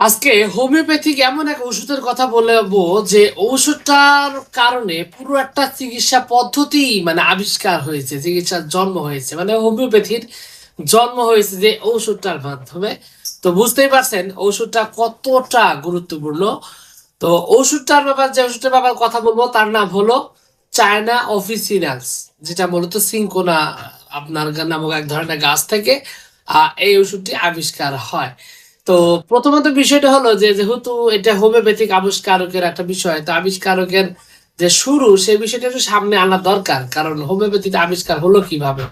আজকে হোমিওপ্যাথিক এমন এক ওষুধের কথা বলবো যে ওষুধটার কারণে পুরো একটা চিকিৎসা পদ্ধতি আবিষ্কার হয়েছে, চিকিৎসার জন্ম হয়েছে, হোমিওপ্যাথির জন্ম হয়েছে যে ওষুধটার মাধ্যমে। তো বুঝতেই পারছেন ওষুধটা কতটা গুরুত্বপূর্ণ। তো যে ওষুধটার ব্যাপারে কথা বলবো তার নাম হলো চায়না অফিসিনালস, যেটা মূলত সিনকোনা আপনার নামক এক ধরনের গাছ থেকে এই ওষুধটি আবিষ্কার হয়। তো প্রথমত বিষয়টা হলো যে যেহেতু এটা হোমিওপ্যাথিক আবিষ্কারকের একটা বিষয়, তো আবিষ্কারকের যে শুরু সেই বিষয়টা একটু সামনে আনা দরকার, কারণ হোমিওপ্যাথিতে আবিষ্কার হলো কিভাবে।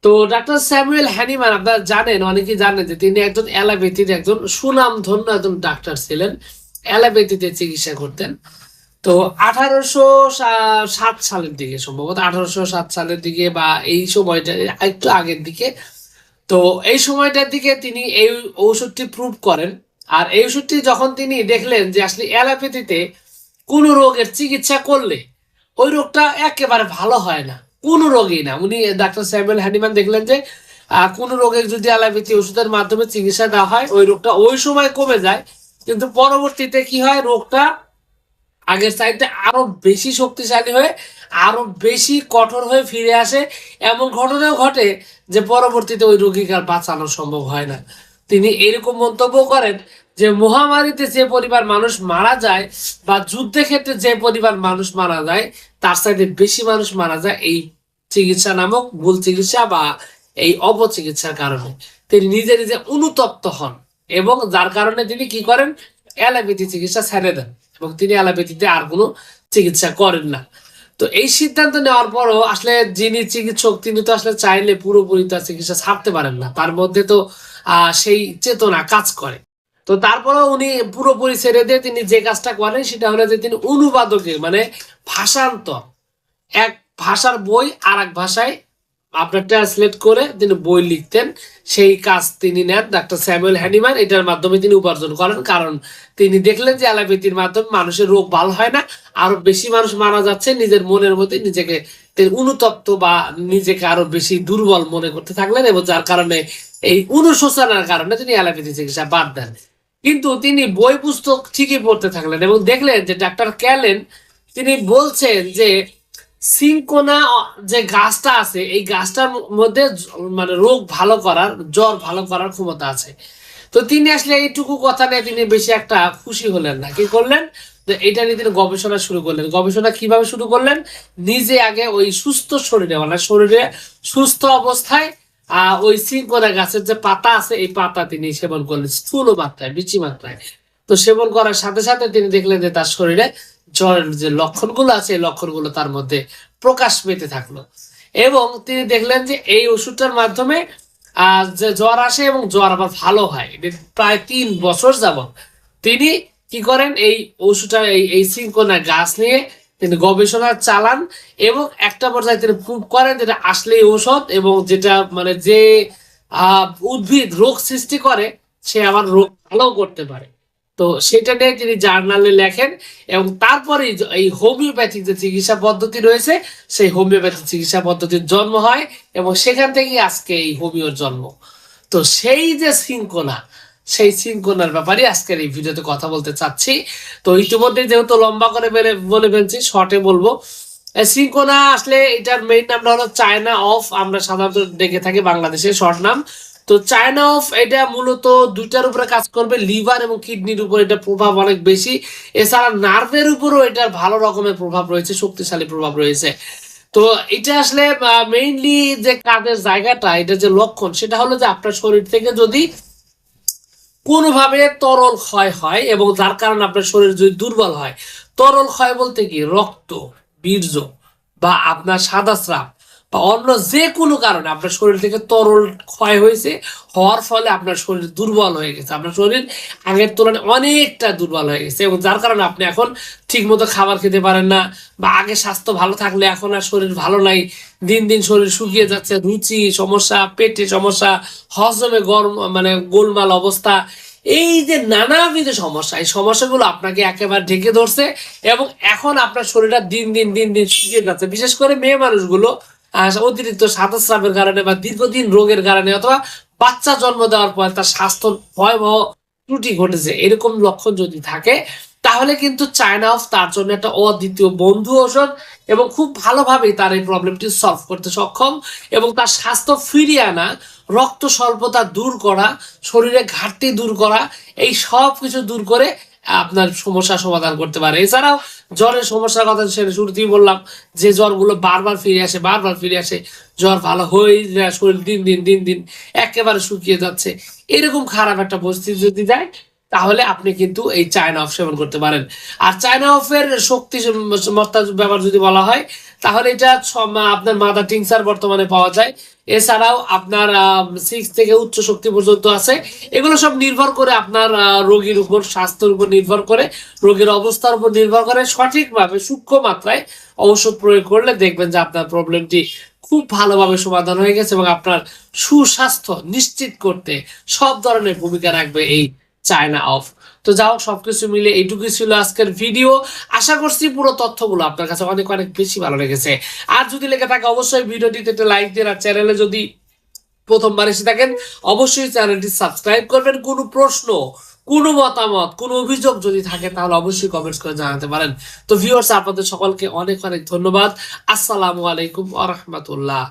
তো ডাক্তার স্যামুয়েল হ্যানিম্যান, আপনারা জানেন, অনেকেই জানেন যে তিনি একজন অ্যালোপ্যাথির একজন সুনামধন্য একজন ডাক্তার ছিলেন, অ্যালোপ্যাথিতে চিকিৎসা করতেন। তো 1807 সালের দিকে, সম্ভবত 1807 সালের দিকে বা এই সময়টা একটু আগের দিকে, তো এই সময়টার দিকে তিনি এই ঔষধটি প্রুভ করেন। আর এই ওষুধটি যখন তিনি দেখলেন যে আসলে অ্যালোপ্যাথিতে কোনো রোগের চিকিৎসা করলে ওই রোগটা একেবারে ভালো হয় না, কোনো রোগই না। উনি ডাক্তার স্যামুয়েল হ্যানিম্যান দেখলেন যে কোনো রোগের যদি অ্যালোপ্যাথি ওষুধের মাধ্যমে চিকিৎসা দেওয়া হয় ওই রোগটা ওই সময় কমে যায়, কিন্তু পরবর্তীতে কি হয়, রোগটা আগের চাইতে আরো বেশি শক্তিশালী হয়ে আরো বেশি কঠোর হয়ে ফিরে আসে। এমন ঘটনাও ঘটে যে পরবর্তীতে ওই রোগীকে আর বাঁচানো সম্ভব হয় না। তিনি এরকম মন্তব্য করেন যে মহামারীতে যে পরিবার মানুষ মারা যায় বা যুদ্ধের ক্ষেত্রে যে পরিবার মানুষ মারা যায় তার চাইতে বেশি মানুষ মারা যায় এই চিকিৎসা নামক ভুল চিকিৎসা বা এই অপচিকিৎসার কারণে। তিনি নিজে নিজে অনুতপ্ত হন এবং যার কারণে তিনি কি করেন, অ্যালোপ্যাথি চিকিৎসা ছেড়ে দেন এবং তিনি অ্যালোপ্যাথিতে আর কোনো চিকিৎসা করেন না। তো এই সিদ্ধান্ত নেওয়ার পরও আসলে যিনি চিকিৎসক তিনি তো আসলে চাইলে পুরোপুরি তার চিকিৎসা ছাড়তে পারেন না, তার মধ্যে তো সেই চেতনা কাজ করে। তো তারপরেও উনি পুরোপুরি ছেড়ে দিয়ে তিনি যে কাজটা করেন সেটা হলো যে তিনি অনুবাদকে ভাষান্তর, এক ভাষার বই আর এক ভাষায় আপনার ট্রান্সলেট করে তিনি বই লিখতেন। সেই কাজ তিনি নেন ডাক্তার স্যামুয়েল হ্যানিম্যান, এটার মাধ্যমে তিনি উপার্জন করেন, কারণ তিনি দেখলেন যে অ্যালোপ্যাথির মাধ্যমে মানুষের রোগ ভালো হয় না, আরো বেশি মানুষ মারা যাচ্ছে। নিজের মনের মধ্যে নিজেকে তিনি অনুতপ্ত বা নিজেকে আরো বেশি দুর্বল মনে করতে থাকলেন এবং যার কারণে এই অনুশোচনার কারণে তিনি অ্যালোপ্যাথি চিকিৎসা বাদ দেন। কিন্তু তিনি বই পুস্তক ঠিকই পড়তে থাকলেন এবং দেখলেন যে ডাক্তার ক্যালেন তিনি বলছেন যে সিনকোনা যে গাছটা আছে এই গাছটার মধ্যে রোগ ভালো করার, জ্বর ভালো করার ক্ষমতা আছে। তো তিনি আসলে এইটুকু কথা নিয়ে তিনি বেশি একটা খুশি হলেন না। কি করলেন, যে এটা নিয়ে তিনি গবেষণা শুরু করলেন। গবেষণা কিভাবে শুরু করলেন, নিজে আগে ওই সুস্থ শরীরে শরীরে সুস্থ অবস্থায় ওই সিনকোনা গাছের যে পাতা আছে এই পাতা তিনি সেবন করলেন স্থূল মাত্রায়, বিচি মাত্রায়। তো সেবন করার সাথে সাথে তিনি দেখলেন যে তার শরীরে জ্বরের যে লক্ষণগুলো আছে এই লক্ষণগুলো তার মধ্যে প্রকাশ পেতে থাকলো এবং তিনি দেখলেন যে এই ওষুধটার মাধ্যমে যে জ্বর আসে এবং জ্বর আবার ভালো হয়। প্রায় 3 বছর যাবত তিনি কি করেন, এই ওষুধটা এই সিনকোনা গাছ নিয়ে তিনি গবেষণা চালান এবং একটা পর্যায়ে তিনি প্রুভ করেন যেটা আসলেই ঔষধ এবং যেটা যে উদ্ভিদ রোগ সৃষ্টি করে সে আবার রোগ ভালো করতে পারে। তো সেটা নিয়ে তিনি জার্নালে লেখেন এবং তারপরে এই হোমিওপ্যাথিক যে চিকিৎসা পদ্ধতি রয়েছে সেই হোমিওপ্যাথিক চিকিৎসা পদ্ধতির জন্ম হয় এবং সেখান থেকেই আজকে এই হোমিওর জন্ম। তো সেই যে সিনকোনা, সেই সিনকোনার ব্যাপারে আজকের এই ভিডিওতে কথা বলতে চাচ্ছি। তো ইতিমধ্যে যেহেতু লম্বা করে বলে ফেলছি, শর্টে বলবো। সিনকোনা আসলে এটার মেইন নামটা হলো চায়না অফ, আমরা সাধারণত ডেকে থাকি বাংলাদেশের শর্ট নাম। তো চায়না অফ এটা মূলত দুইটার উপরে কাজ করবে, লিভার এবং কিডনির উপর এটা প্রভাব অনেক বেশি। এছাড়া নার্ভের উপরও এটার ভালো রকমের প্রভাব রয়েছে, শক্তিশালী প্রভাব রয়েছে। তো এটা আসলে মেইনলি যে কাজের জায়গাটা, এটা যে লক্ষণ সেটা হলো যে আপনার শরীর থেকে যদি কোনোভাবে তরল ক্ষয় হয় এবং যার কারণে আপনার শরীর যদি দুর্বল হয়, তরল ক্ষয় বলতে কি রক্ত, বীর্য বা আপনার সাদা স্রাব বা অন্য যে কোনো কারণে আপনার শরীর থেকে তরল ক্ষয় হয়েছে, হওয়ার ফলে আপনার শরীর দুর্বল হয়ে গেছে, আপনার শরীর আগের তুলনায় অনেকটা দুর্বল হয়ে গেছে এবং যার কারণে আপনি এখন ঠিক মতো খাবার খেতে পারেন না বা আগে স্বাস্থ্য ভালো থাকলে এখন আর শরীর ভালো নাই, দিন দিন শরীর শুকিয়ে যাচ্ছে, রুচি সমস্যা, পেটে সমস্যা, হজমে গরম গোলমাল অবস্থা, এই যে নানাবিধ সমস্যা, এই সমস্যাগুলো আপনাকে একেবারে ঢেকে ধরছে এবং এখন আপনার শরীরটা দিন দিন দিন দিন শুকিয়ে যাচ্ছে। বিশেষ করে মেয়ে মানুষগুলো অতিরিক্ত সাদস্রাবের কারণে বা দীর্ঘদিন রোগের কারণে অথবা বাচ্চা জন্ম দেওয়ার পর তার স্বাস্থ্য ভয়াবহ ত্রুটি ঘটেছে এরকম লক্ষণ যদি থাকে, তাহলে কিন্তু চায়না অফ তার জন্য একটা অদ্বিতীয় বন্ধু ঔষধ, এবং খুব ভালোভাবেই তার এই প্রবলেমটি সলভ করতে সক্ষম, এবং তার স্বাস্থ্য ফিরিয়ে আনা, রক্ত স্বল্পতা দূর করা, শরীরে ঘাটতি দূর করা, এই সব কিছু দূর করে আপনার সমস্যার সমাধান করতে পারে। এছাড়াও জ্বরের সমস্যার কথা সেটা শুরুতেই বললাম, যে জ্বরগুলো বারবার ফিরে আসে, বারবার ফিরে আসে, জ্বর ভালো হয়ে যায়, শরীর দিন দিন দিন দিন একেবারে শুকিয়ে যাচ্ছে, এরকম খারাপ একটা পরিস্থিতি যদি যায়, তাহলে আপনি কিন্তু এই চায়না অফ সেবন করতে পারেন। আর চায়না অফের শক্তি মত্তার ব্যাপার যদি বলা হয়, তাহলে এটা আপনার মাদার টিংসার বর্তমানে পাওয়া যায়। এছাড়াও আপনার 6 থেকে উচ্চ শক্তি পর্যন্ত আছে। এগুলো সব নির্ভর করে আপনার রোগীর উপর, স্বাস্থ্যের উপর নির্ভর করে, রোগীর অবস্থার উপর নির্ভর করে, সঠিকভাবে সূক্ষ্ম মাত্রায় ঔষধ প্রয়োগ করলে দেখবেন যে আপনার প্রবলেমটি খুব ভালোভাবে সমাধান হয়ে গেছে, এবং আপনার সুস্বাস্থ্য নিশ্চিত করতে সব ধরনের ভূমিকা রাখবে এই চায়না অফ। তো যাও, সবকিছু মিলে এইটুকুই ছিল আজকের ভিডিও। আশা করছি পুরো তথ্যগুলো আপনার কাছে অনেক অনেক বেশি ভালো লেগেছে। আর যদি লেগে থাকে অবশ্যই ভিডিওটিতে একটা লাইক দিন, আর চ্যানেলে যদি প্রথমবার এসে থাকেন অবশ্যই চ্যানেলটি সাবস্ক্রাইব করবেন। কোনো প্রশ্ন, কোনো মতামত, কোনো অভিযোগ যদি থাকে তাহলে অবশ্যই কমেন্টস করে জানাতে পারেন। তো ভিউয়ার্স, আপনাদের সকলকে অনেক অনেক ধন্যবাদ। আসসালামু আলাইকুম ওয়া রাহমাতুল্লাহ।